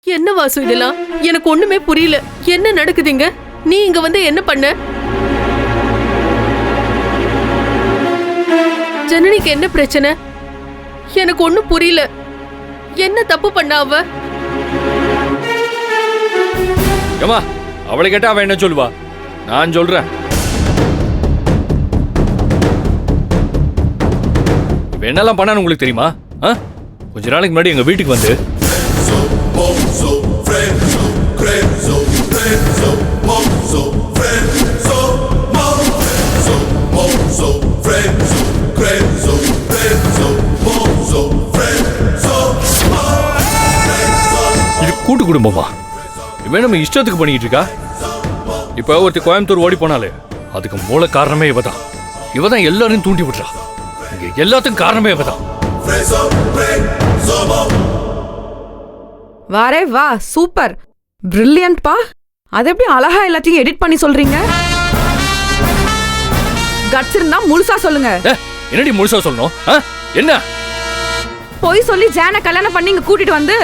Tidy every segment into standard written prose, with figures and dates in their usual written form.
என்ன வாசு இதெல்லாம்? எனக்கு ஒண்ணுமே புரியல. என்ன நடக்குதுங்க? நீ இங்க வந்து என்ன பண்ண? ஜனனிக்கு என்ன பிரச்சனை? எனக்கு ஒண்ணும் புரியல. என்ன தப்பு பண்ண அவ? ஏமா அவளை கேட்டா அவ என்ன சொல்லுவா? நான் சொல்றேன். என்னெல்லாம் பண்ணான்னு உங்களுக்கு தெரியுமா? கொஞ்ச நாளைக்கு முன்னாடி எங்க வீட்டுக்கு வந்து இது கூட்டு குடும்பமா? இவன் நம்ம இஷ்டத்துக்கு பண்ணிட்டு இருக்கா. இப்ப ஒருத்தி கோயம்புத்தூர் ஓடி போனாலே அதுக்கு மூல காரணமே இவதான். இவதான் எல்லாரையும் தூண்டி விடுறா. இங்க எல்லாத்துக்கும் காரணமே இவதான். வாரே வா, சூப்பர், பிரில்லியன்ட் பா. அது எப்படி அழகா எல்லாத்தையும் எடிட் பண்ணி சொல்றீங்க? கட்ஸ் இருந்தா முழுசா சொல்லுங்க. என்னடி முழுசா சொல்லணும்? என்ன போய் சொல்லி ஜான கல்யாணம் பண்ணி இங்க கூட்டிட்டு வந்து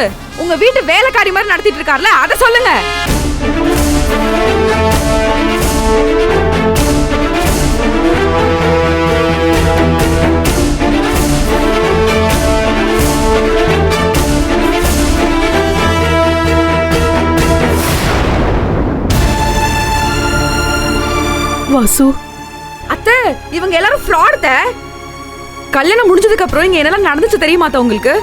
உங்க வீட்டு வேலைக்காரி மாதிரி நடத்திட்டு இருக்கார்ல, அத சொல்லுங்க. வாசு, அத்தை, இவங்க எல்லாரும் ஃப்ராட். கல்யாணம் முடிஞ்சதுக்கு அப்புறம் இங்க என்னெல்லாம் நடந்துச்சு தெரியுமா உங்களுக்கு?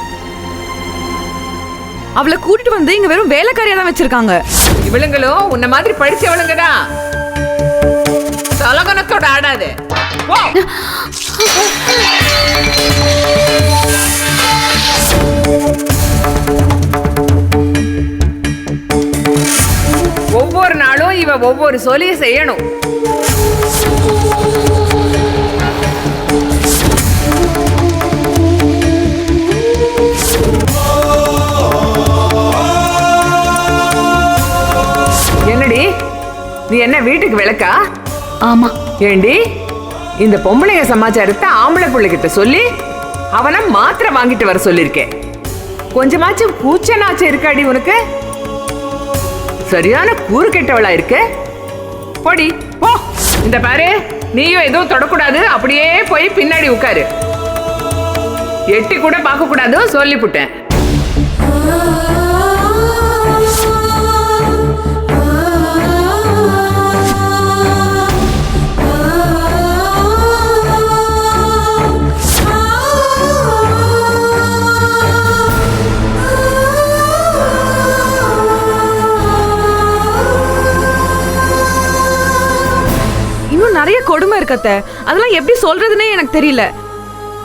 அவளை கூட்டிட்டு வந்து இங்க வெறும் வேலைக்காரியா தான் வச்சிருக்காங்க. இவளுங்களும் உன்ன மாதிரி படிச்சவளுங்க தான். தலகணத்தோட ஆடாது. ஒவ்வொரு நாளும் இவ ஒவ்வொரு சொல்லிய செய்யணும். என்னடி நீ என்ன வீட்டுக்கு விளக்கா? ஆமா. ஏண்டி இந்த பொம்பளைங்க சமாச்சாரத்தை ஆம்பளை பிள்ளைகிட்ட சொல்லி அவனை மாத்திரை வாங்கிட்டு வர சொல்லிருக்கேன். கொஞ்சமாச்சும் கூச்சனாச்சும் இருக்காடி உனக்கு? சரியான கூறு கெட்டவளா இருக்கு. போடி போ. இந்த பாரு, நீயும் எதுவும் தொடக்கூடாது. அப்படியே போய் பின்னாடி உட்காரு. எட்டி கூட பார்க்க கூடாது சொல்லிப்புட்டேன். நிறைய கொடுமை இருக்கத்த, அதெல்லாம் எப்படி சொல்றதுன்னே எனக்கு தெரியல.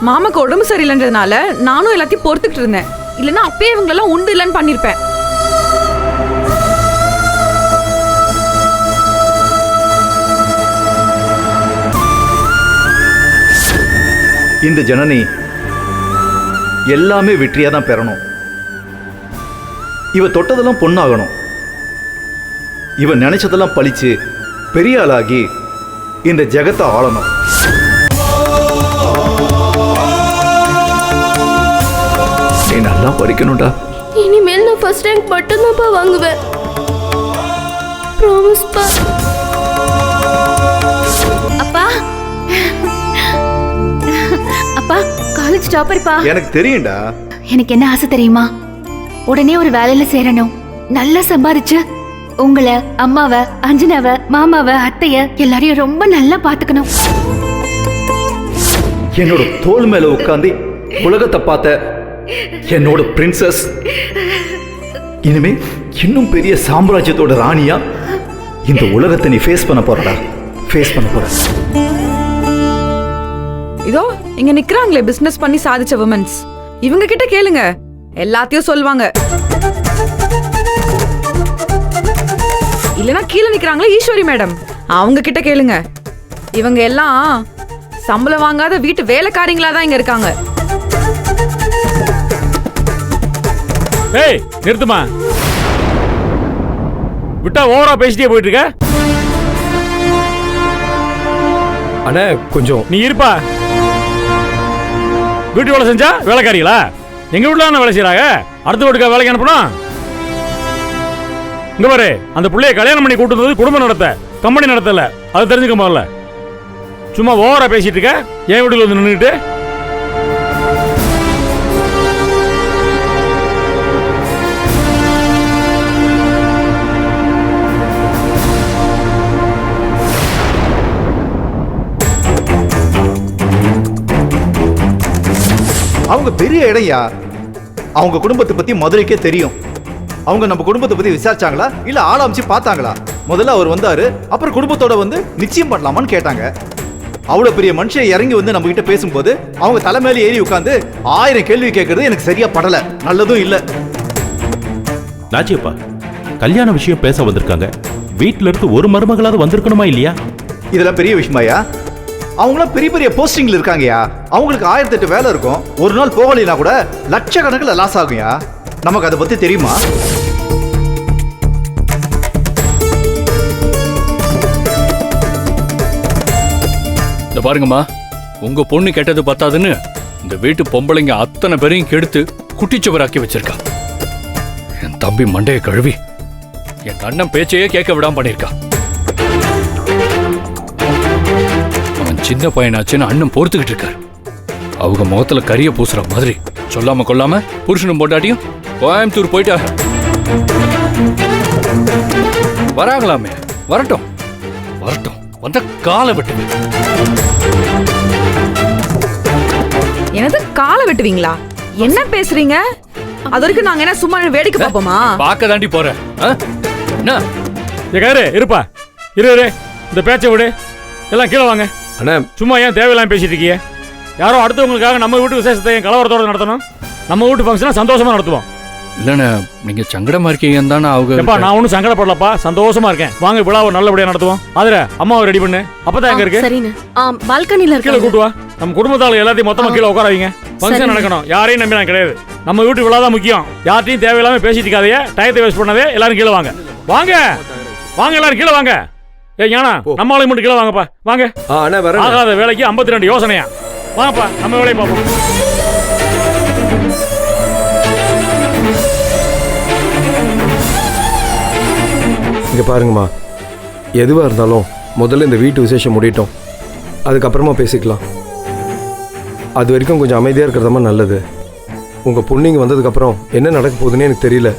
மாமாக்கு உடம்பு சரியில்லைன்றதுனால நானும் எல்லாத்தையும் பொறுத்துக்கிட்டு இருந்தேன். இல்லைன்னா அப்பயே இவங்களெல்லாம் உண்டு இல்லைன்னு பண்ணிருப்பேன். இந்த ஜனனி எல்லாமே வெற்றியா தான் பெறணும். இவ தொட்டதெல்லாம் பொண்ணாகணும். இவ நினைச்சதெல்லாம் பழிச்சு பெரிய ஆளாகி இந்த ஜெகத்தை ஆளணும். நீ நல்லா படிக்கணும்டா. இனிமேல் நான் ஃபர்ஸ்ட் ரேங்க் மட்டும்தான்ப்பா வாங்குவேன். ப்ராமிஸ் பா. அப்பா, அப்பா காலேஜ் டாப்பர்ப்பா. எனக்கு தெரியும்டா. எனக்கு என்ன ஆசை தெரியுமா? உடனே ஒரு வேலையில சேரணும், நல்லா சம்பாதிச்சு உங்களை, அம்மாவை, அஞ்சனாவை, மாமாவை, அத்தைய எல்லாரையும் ரொம்ப நல்லா பாத்துக்கணும். என்னோட தோல் மேல உட்கார்ந்து உலகத்தை பார்த்த என்னோட பிரின்சஸ் இனிமே இன்னும் பெரிய சாம்ராஜ்யத்தோட ராணியா இந்த உலகத்தை நீ ஃபேஸ் பண்ண போறடா. ஃபேஸ் பண்ண போற. இதோ இங்க நிக்கிறாங்களே பிசினஸ் பண்ணி சாதிச்ச விமன்ஸ், இவங்க கிட்ட கேளுங்க, எல்லாத்தையும் சொல்வாங்க. இல்லனா கீழே நிக்கிறாங்களே ஈஸ்வரி மேடம், அவங்க கிட்ட கேளுங்க. இவங்க எல்லாம் சம்பளம் வாங்காத வீட்டு வேலைக்காரங்களா தான் இங்க இருக்காங்க. ஏய் நிறுத்துமா, விட்டா ஓவரா பேசிட்டே போயிட்டு இருக்க. அண்ணா கொஞ்சம் நீ இருப்பா. வீட்டு வேலை செஞ்சா வேலைக்காரிகளா? எங்க வீட்டுல வேலை செய்யறாங்க, அடுத்த வீட்டுக்கு வேலைக்கு அனுப்பணும். இங்க பாரு, அந்த புள்ளைய கல்யாணம் பண்ணி கூட்டு வந்தது குடும்பம் நடத்த, கம்பெனி நடத்தல. அது தெரிஞ்சுக்க முதல்ல. சும்மா ஓவரா பேசிட்டு இருக்க. என் வீட்டுல வந்து நின்றுட்டு அவங்க பெரிய இடையா, அவங்க குடும்பத்தை பத்தி மதுரைக்கே தெரியும். அவங்க நம்ம குடும்பத்தை பத்தி விசாரிச்சாங்களா இல்ல ஆள் அமைச்சு பார்த்தாங்களா? முதல்ல அவர் வந்தாரு, அப்புறம் குடும்பத்தோட வந்து நிச்சயம் பண்ணலாமான்னு கேட்டாங்க. அவ்வளவு பெரிய மனுஷன் இறங்கி வந்து நம்ம கிட்ட பேசும்போது அவங்க தலைமையில ஏறி உட்கார்ந்து 1000 கேள்வி கேட்கறது எனக்கு சரியா படல, நல்லதும் இல்ல. நாச்சியப்பா, கல்யாண விஷயம் பேச வந்திருக்காங்க. வீட்டுல இருந்து ஒரு மருமகளாவது வந்திருக்கணுமா இல்லையா? இதெல்லாம் பெரிய விஷயமாயா? அவங்களாம் பெரிய பெரிய போஸ்டிங்ல இருக்காங்கயா. அவங்களுக்கு 1008 வேலை இருக்கும். ஒரு நாள் போகலைன்னா கூட லட்சக்கணக்கில் லாஸ் ஆகும்யா. நமக்கு அதை பத்தி தெரியுமா? இந்த பாருங்கம்மா, உங்க பொண்ணு கெட்டது பத்தாதுன்னு இந்த வீட்டு பொம்பளைங்க அத்தனை பேரையும் கெடுத்து குட்டிச்சுவராக்கி வச்சிருக்கா. என் தம்பி மண்டையை கழுவி என் அண்ணன் பேச்சையே கேட்க விடாம பண்ணிருக்கா. அவன் சின்ன பையனாச்சுன்னு அண்ணன் பொறுத்துக்கிட்டு இருக்காரு. அவங்க முகத்துல கரிய பூசுற மாதிரி சொல்லாம கொள்ளாம புருஷனும் பொண்டாட்டியும் கோயம்புத்தூர் போயிட்டாங்க. வராங்களாமே, வரட்டும் வரட்டும், வந்த காலை வெட்டுங்க. எனது காலை வெட்டுவீங்களா? என்ன பேசுறீங்க? அது வரைக்கும் நாங்க என்ன சும்மா வேடிக்கை பார்ப்போமா? பார்க்க தாண்டி போறேன். என்ன ஏகாரு இருப்பா, இரு. இந்த பேச்சை விடு, எல்லாம் கீழே வாங்க. அண்ணா, சும்மா ஏன் தேவையில்லாம பேசிட்டு இருக்கீங்க? யாரோ அடுத்தவங்களுக்காக நம்ம வீட்டு விசேஷத்தை என் கலவரத்தோட நடத்தணும். நம்ம வீட்டு ஃபங்க்ஷனை சந்தோஷமா நடத்துவோம். இல்லண்ணே, நீங்க சங்கடமா இருக்கீங்கன்னு தானே அவங்க. நான் ஒன்றும் சங்கடப்படலப்பா, சந்தோஷமா இருக்கேன். வாங்க, விழாவை நல்லபடியா நடத்துவோம். அதுல அம்மாவை ரெடி பண்ணு. அப்பதான் எங்க இருக்கு? சரிண்ணே. பால்கனில கீழே கூட்டு வா. நம்ம குடும்பத்தால எல்லாத்தையும் மொத்தமா கீழே உட்கார வைங்க. ஃபங்க்ஷன் நடக்கணும், யாரையும் நம்பி நான் கிடையாது. நம்ம வீட்டு விழா தான் முக்கியம். யார்ட்டையும் தேவையில்லாம பேசிட்டு இருக்காதே, டயத்தை வேஸ்ட் பண்ணாதே. எல்லாரும் கீழே வாங்க. வாங்க வாங்க, எல்லாரும் கீழே வாங்க. ஏய் ஞானா, நம்ம ஆளுங்க மட்டும் கீழே வாங்கப்பா. வாங்க. அண்ணா வரேன். ஆகாத வேலைக்கு 52 யோசனையா? வாங்கப்பா, நம்ம வேலையை பார்ப்போம். இங்கே பாருங்கம்மா, எதுவாக இருந்தாலும் முதல்ல இந்த வீட்டு விசேஷம் முடியட்டும், அதுக்கப்புறமா பேசிக்கலாம். அது வரைக்கும் கொஞ்சம் அமைதியாக இருக்கிறதமா நல்லது. உங்கள் பொண்ணுங்க வந்ததுக்கப்புறம் என்ன நடக்க போகுதுன்னு எனக்கு தெரியல.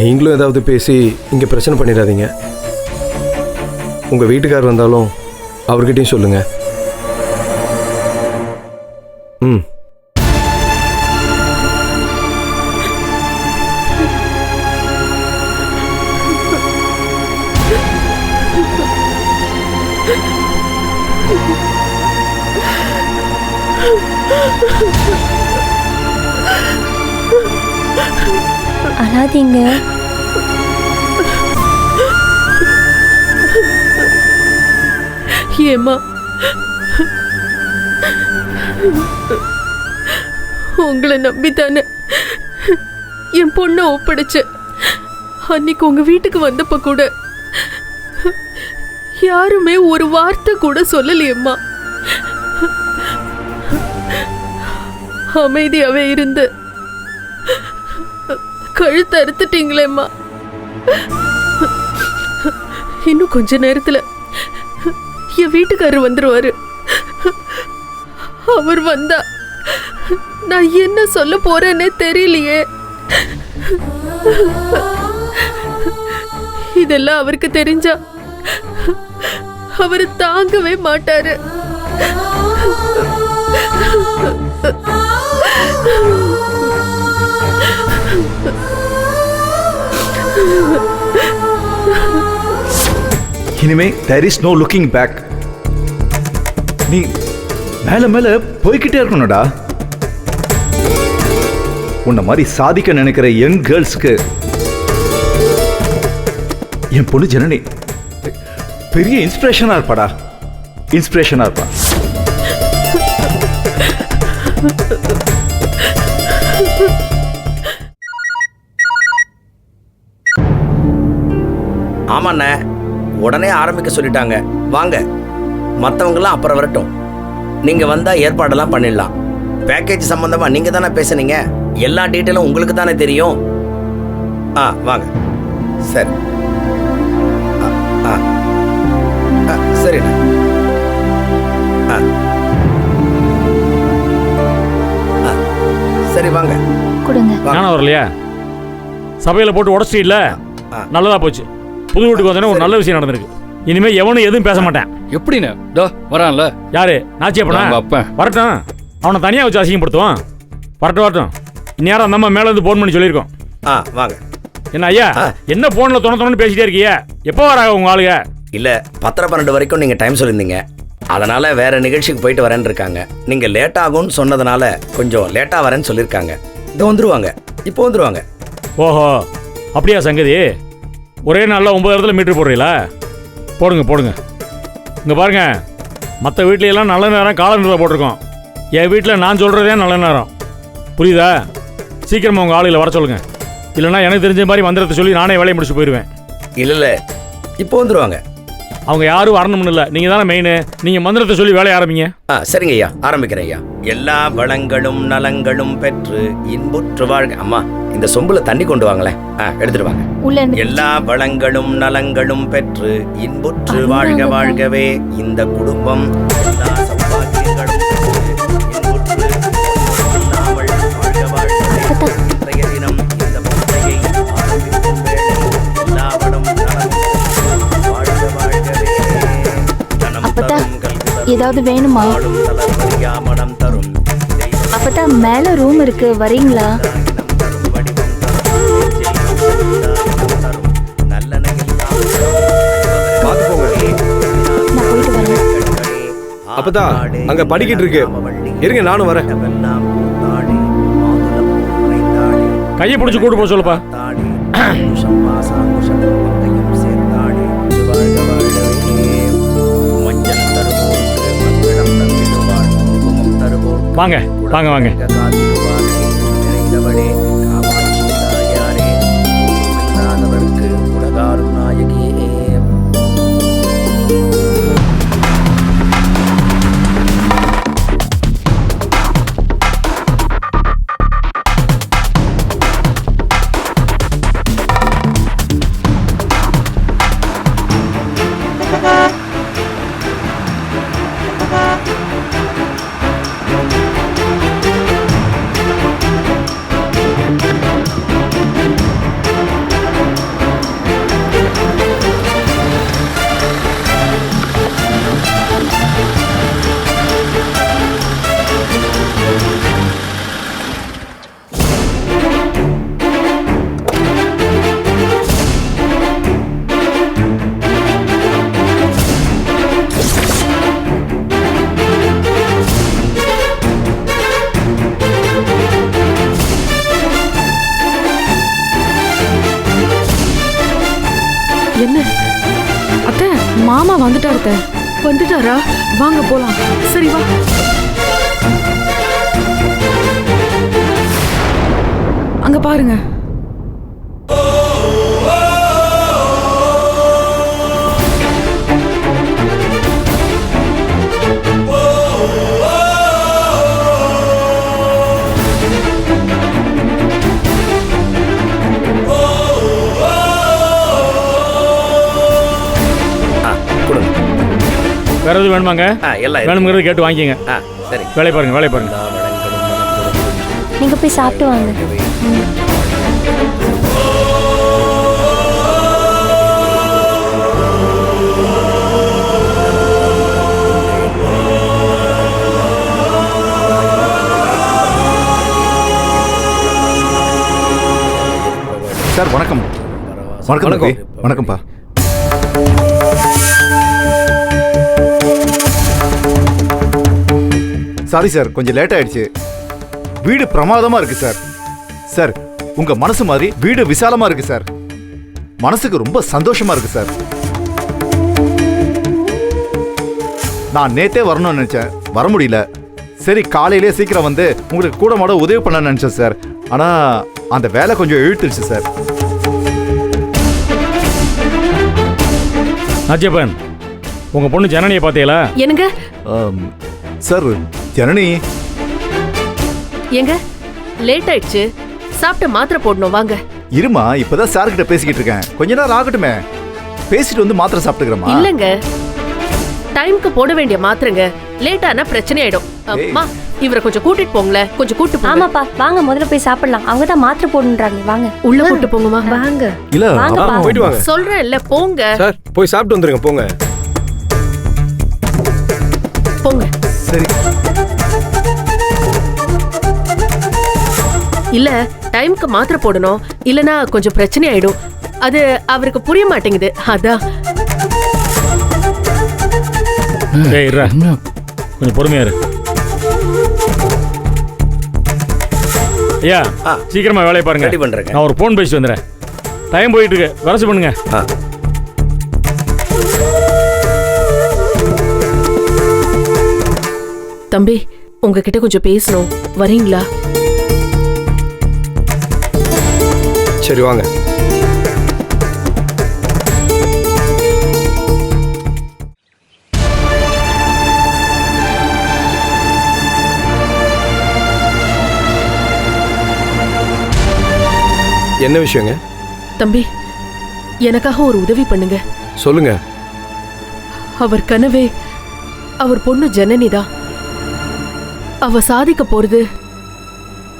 நீங்களும் ஏதாவது பேசி இங்கே பிரச்சனை பண்ணிடாதீங்க. உங்கள் வீட்டுக்கார் வந்தாலும் அவர்கிட்டையும் சொல்லுங்கள். ம். அழாதீங்க. ஏம்மா, உங்களை நம்பித்தானே என் பொண்ணை ஒப்படைச்சு. அன்னைக்கு உங்க வீட்டுக்கு வந்தப்ப கூட யாருமே ஒரு வார்த்தை கூட சொல்லலையம்மா. அமைதியாவே இருந்து கழுத்து அறுத்துட்டீங்களேம்மா. இன்னும் கொஞ்ச நேரத்துல என் வீட்டுக்காரர் வந்துருவாரு. அவர் வந்தா நான் என்ன சொல்ல போறேன்னே தெரியலையே. இதெல்லாம் அவருக்கு தெரிஞ்சா அவர் தாங்கவே மாட்டாரு. இனிமே there is no looking back. நீ மேல மேல போய்கிட்டே இருக்கணும்டா. உன்ன மாதிரி சாதிக்க நினைக்கிற யங் கேர்ள்ஸ்க்கு என் பொண்ணு ஜனனி பெரிய இன்ஸ்பிரேஷனா இருப்பாடா. இன்ஸ்பிரேஷனா இருப்பா. ஆமாண்ணே, உடனே ஆரம்பிக்க சொல்லிட்டாங்க. வாங்க, மற்றவங்களாம் அப்புறம் வரட்டும். நீங்கள் வந்தால் ஏற்பாடெல்லாம் பண்ணிடலாம். பேக்கேஜ் சம்மந்தமாக நீங்கள் தானே பேசுனீங்க. எல்லா டீட்டெயிலும் உங்களுக்கு தானே தெரியும். வாங்க. சரி. சரிண்ணா. சரி வாங்க. கொடுங்க. ஞானம் வரலையா? சபையில் போட்டு உடச்சிட்டு நல்லதா போச்சு. புது வீட்டுக்கு வந்தோடனே ஒரு நல்ல விஷயம் நடந்திருக்கு. இனிமே எவனும் எதுவும் பேச மாட்டேன். எப்படின்னு வரான்ல? யாரு? நாச்சியப்பனா? அப்ப வரட்டும், அவனை தனியாக வச்சு அசிங்கப்படுத்துவான். வரட்டும். இந்நேரம் அந்த அம்மா மேலே இருந்து ஃபோன் பண்ணி சொல்லியிருக்கோம். வாங்க. என்ன ஐயா, என்ன போன்ல தொண பேசிட்டே இருக்கீங்க? எப்போ வராங்க உங்க ஆளுங்க? இல்ல 10:12 வரைக்கும் நீங்க டைம் சொல்லியிருந்தீங்க. அதனால வேற நிகழ்ச்சிக்கு போயிட்டு வரேன்னு இருக்காங்க. நீங்க லேட் ஆகும்னு சொன்னதுனால கொஞ்சம் லேட்டா வரேன்னு சொல்லியிருக்காங்க. இதோ வந்துருவாங்க, இப்போ வந்துருவாங்க. ஓஹோ, அப்படியா சங்கதி? ஒரே நாளில் 9 இடத்துல மீட்டர் போடுறீங்களா? போடுங்க. இங்கே பாருங்க, மற்ற வீட்லையெல்லாம் நல்ல நேரம் காலண்டரில் போட்டிருக்கோம். என் வீட்டில் நான் சொல்கிறதே நல்ல நேரம். புரியுதா? சீக்கிரமாக உங்கள் ஆளுகளை வர சொல்லுங்கள். இல்லைன்னா எனக்கு தெரிஞ்ச மாதிரி மந்திரத்தை சொல்லி நானே வேலையை முடிச்சு போயிடுவேன். இல்லை இப்போ வந்துருவாங்க. அவங்க யாரும் வரணும்னு இல்லை, நீங்கள் தானே மெயின். நீங்கள் மந்திரத்தை சொல்லி வேலையை ஆரம்பிங்க. சரிங்க ஐயா, ஆரம்பிக்கிறேன் ஐயா. எல்லா வளங்களும் நலங்களும் பெற்று இன்புற்று வாழ்க. அம்மா, இந்த சொம்புல தண்ணி கொண்டு வாங்களேன். எடுத்துட்டு வாங்க. எல்லா வளங்களும் நலங்களும் பெற்று இன்புற்று வாழ்க வாழ்கவே இந்த குடும்பம். எல்லா சௌபாகியங்களும் இன்புற்று இல்லாமல் வாழ்க வாழ்கவே. இன்றைய தினம் இந்த பூஜையை ஆரம்பிக்கும் வேளை எல்லா வளம் நலம் வாழ்க வாழ்கவே. ஏதாவது வேணுமா? மனம் தரும். அப்பதான் மேல ரூம் இருக்கு, வரீங்களா? அப்பதான் அங்க படிக்கிட்டு இருக்கு. இருங்க, நானும் வரேன். கையை பிடிச்சி கூட்டு போக சொல்லுப்பா. வாங்க. உலகாரும் நாயகியே. என்ன அத்தை, மாமா வந்துட்டாரு. வந்துட்டாரா? வாங்க போலாம். சரி வா. அங்க பாருங்க. வேற எதுவும் வேணுமாங்க? வேணுங்கிறது கேட்டு வாங்கிக்கங்க. சரி, வேலை பாருங்க. நீங்க போய் சாப்பிட்டு வாங்க. சார் வணக்கம். வணக்கம்ப்பா. சாரி சார், கொஞ்சம் லேட் ஆயிடுச்சு. வீடு பிரமாதமா இருக்கு சார். சார், உங்க மனசு மாதிரி வீடு விசாலமா இருக்கு சார். மனசுக்கு ரொம்ப சந்தோஷமா இருக்கு சார். நான் நேத்தே வரணும்னு நினைச்சேன், வர முடியல. சரி, காலையிலே சீக்கிரம் வந்து உங்களுக்கு கூட மாட உதவி பண்ண நினைச்சேன் சார். ஆனா அந்த வேலை கொஞ்சம் இழுத்துருச்சு சார். நாச்சியப்பன், உங்க பொண்ணு ஜனனியை பார்த்தீங்களா? என்னங்க சார், ஜனனி எங்க லேட் ஆயிடுச்சு. சாப்பிட்ட மாத்திரை போடணும், வாங்க. இருமா, இப்பதான் சார் கிட்ட பேசிக்கிட்டு இருக்கேன். கொஞ்ச நேரம் ஆகட்டுமே. பேசிட்டு வந்து மாத்திரை சாப்பிட்டுக்கிறேமா? இல்லங்க, டைம்க்கு போட வேண்டிய மாத்திரைங்க. லேட் ஆனா பிரச்சனை ஆயிடும். அம்மா, இவரை கொஞ்சம் கூட்டிட்டு போங்களேன். கொஞ்சம் கூட்டு போங்க. ஆமாப்பா, வாங்க முதல்ல போய் சாப்பிடலாம். அவங்க தான் மாத்திரை போடுன்றாங்க. வாங்க உள்ள கூட்டு போங்கம்மா. வாங்க. இல்ல வாங்கப்பா. போயிட்டு வாங்க சொல்றேன் இல்ல, போங்க சார். போய் சாப்பிட்டு வந்துருங்க, போங்க. போங்க. சரி. இல்ல, டைம்க்கு மாத்திரை போடணும். இல்லனா கொஞ்சம் பிரச்சனை ஆயிடும். அது அவருக்கு புரிய மாட்டேங்குது. அதான். ஏய் இருடா, கொஞ்சம் பொறுமையா இரு. ஐயா, சீக்கிரமா வேலையை பாருங்க. ரெடி பண்றேங்க. நான் ஒரு போன் பேசிட்டு வந்துடுறேன். டைம் போயிட்டு இருக்கு, வரசு பண்ணுங்க. தம்பி, உங்ககிட்ட கொஞ்சம் பேசணும். வரீங்களா? சரி வாங்க. என்ன விஷயங்க? தம்பி, எனக்காக ஒரு உதவி பண்ணுங்க. சொல்லுங்க. அவர் கனவே அவர் பொண்ணு ஜனனிதான். அவ சாதிக்க போறது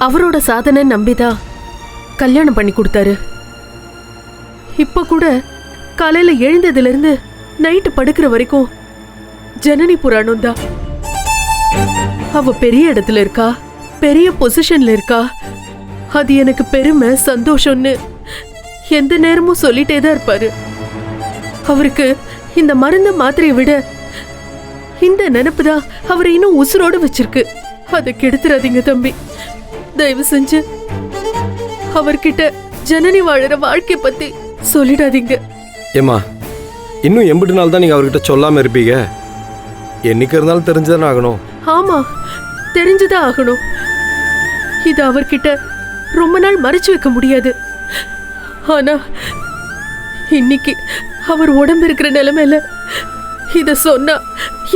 அவரோட சாதனை நம்பிதான் கல்யாணம் பண்ணி கொடுத்தாரு. இப்ப கூட காலையில எழுந்ததுல இருந்து நைட்டு படுக்கிற வரைக்கும் ஜனனி புராணம் தான். அவ பெரிய இடத்துல இருக்கா, பெரிய பொசிஷன்ல இருக்கா. அது எனக்கு பெருமை, சந்தோஷம்னு எந்த நேரமும் சொல்லிட்டே தான் இருப்பாரு. அவருக்கு இந்த மருந்து மாத்திரையை விட இந்த நினைப்பு தான் அவரை இன்னும் உசுரோடு வச்சிருக்கு. அதை கெடுத்துறாதீங்க தம்பி, தயவு செஞ்சு. அவர்கிட்ட ஜனனி வாழற வாழ்க்கை பத்தி சொல்லிடாதீங்க. ஏமா, இன்னும் 80 நாள் தான் நீங்க அவர்கிட்ட சொல்லாம இருப்பீங்க. என்னைக்கு இருந்தாலும் தெரிஞ்சுதானே ஆகணும். ஆமா, தெரிஞ்சுதான் ஆகணும். இது அவர்கிட்ட ரொம்ப நாள் மறைச்சு வைக்க முடியாது. ஆனா இன்னைக்கு அவர் உடம்பு இருக்கிற நிலைமையில இத சொன்னா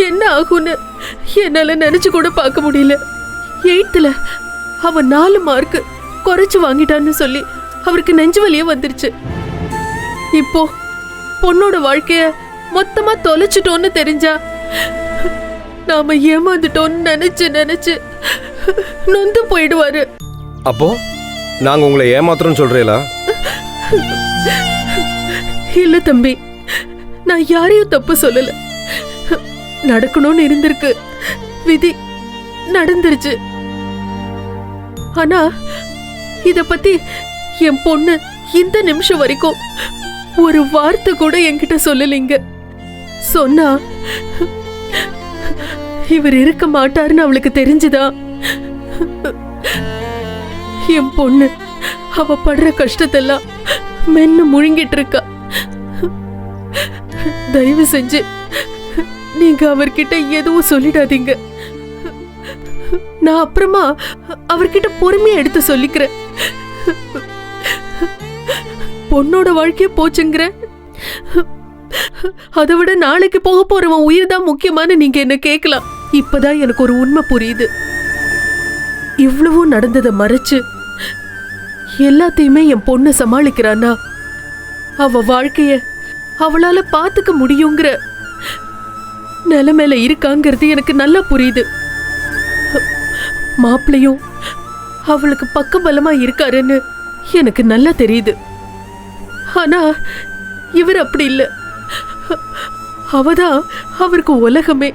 என்ன ஆகும்னு என்னால நினைச்சு கூட பார்க்க முடியல. 8th அவன் 4 மார்க் குறைச்சு வாங்கிட்டான்னு சொல்லி அவருக்கு நெஞ்சு வலியே வந்துருச்சு. இப்போ பொண்ணோட வாழ்க்கைய மொத்தமா தொலைச்சிட்டோன்னு தெரிஞ்சா நாம ஏமாந்துட்டோன்னு நினைச்சு நொந்து போயிடுவாரு. அப்போ நாங்க உங்களை ஏமாத்துறோம்னு சொல்றீங்களா? இல்ல தம்பி, நான் யாரையும் தப்பு சொல்லல. நடக்கணும்னு இருந்திருக்கு, விதி நடந்துருச்சு. ஆனா இத பத்தி என் பொண்ணு இந்த நிமிஷம் வரைக்கும் ஒரு வார்த்தை கூட என்கிட்ட சொல்லலைங்க. சொன்னா இவர் இருக்க மாட்டாருன்னு அவளுக்கு தெரிஞ்சுதா? என் பொண்ணு அவ படுற கஷ்டத்தெல்லாம் மென்னு முழுங்கிட்டு இருக்கா. தயவு செஞ்சு நீங்க அவர்கிட்ட எதுவும் சொல்லிடாதீங்க. நான் அப்புறமா அவர்கிட்ட பொறுமையா எடுத்து சொல்லிக்கிறேன். பொண்ணோட வாழ்க்கைய போச்சுங்கிற, அதை விட நாளைக்கு போக போறவன் உயிர் தான் முக்கியமான நீங்க என்ன கேட்கலாம். இப்பதான் எனக்கு ஒரு உண்மை புரியுது. இவ்வளவும் நடந்ததை மறைச்சு எல்லாத்தையுமே என் பொண்ணு சமாளிக்கிறானா அவ வாழ்க்கைய அவளால பாத்துக்க முடியுங்கிற நிலைமையில இருக்காங்கிறது எனக்கு நல்லா புரியுது. மாப்பிள்ளையும் அவளுக்கு பக்கபலமா இருக்காருன்னு எனக்கு நல்லா தெரியுது. ஆனா இவர் அப்படி இல்லை. அவதான் அவருக்கு உலகமே.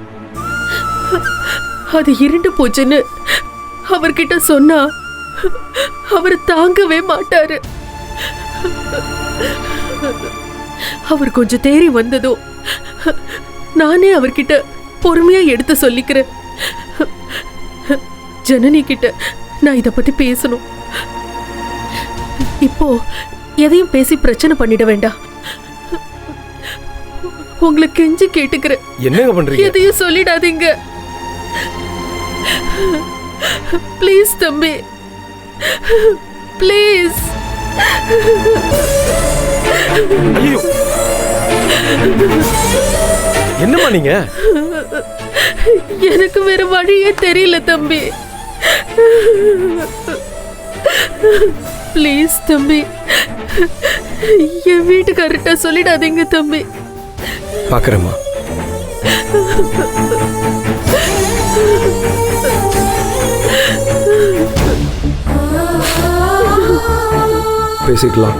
அது இருண்டு போச்சுன்னு அவர்கிட்ட சொன்னா அவர் தாங்கவே மாட்டாரு. அவர் கொஞ்சம் தேறி வந்ததோ நானே அவர்கிட்ட பொறுமையா எடுத்து சொல்லிக்கிறேன். ஜனனி கிட்ட நான் இத பத்தி பேசணும். இப்போ எதையும் பேசி பிரச்சனை பண்ணிட வேண்டாம். உங்களை கெஞ்சி கேட்டுக்கிறேன். என்னங்க பண்றீங்க? எதையும் சொல்லிடாதீங்க ப்ளீஸ் தம்பி, ப்ளீஸ். ஐயோ, என்னம்மா நீங்க? எனக்கு வேற வழியே தெரியல தம்பி. ப்ளீஸ் தம்பி, என் வீட்டுக்காரர்கிட்ட சொல்லிடாதீங்க தம்பி. பார்க்குறேம்மா. பேசிக்கலாம்.